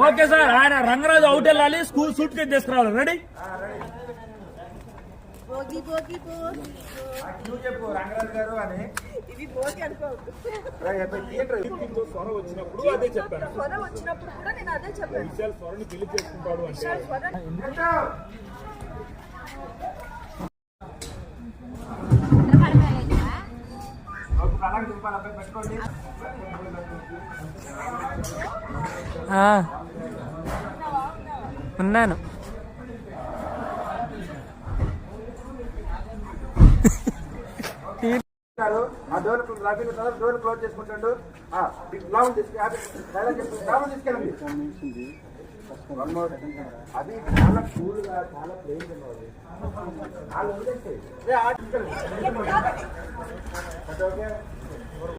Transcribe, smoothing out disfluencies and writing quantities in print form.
Okay sir, ఆయన Rangaraju out వెళ్ళాలి, school suit case తీసుకురావాలి. రెడీ? చెప్పు రంగరాజు గారు అని. ఇది భోగి అనుకోవద్దు. స్వర వచ్చినప్పుడు అదే చెప్పాను. స్వర వచ్చినప్పుడు కూడా నేను అదే చెప్పాను. విశాల్ స్వరని పెళ్లి చేసుకుంటాడు అంటే పెట్టుకోండి. ఉన్నాను. ఆ డోర్ డోర్ క్లోజ్ చేసుకుంటాడు. లాభం తీసుకెళ్ళండి. అది చాలా కూల్ గా చాలా ప్లేన్ ఓకే.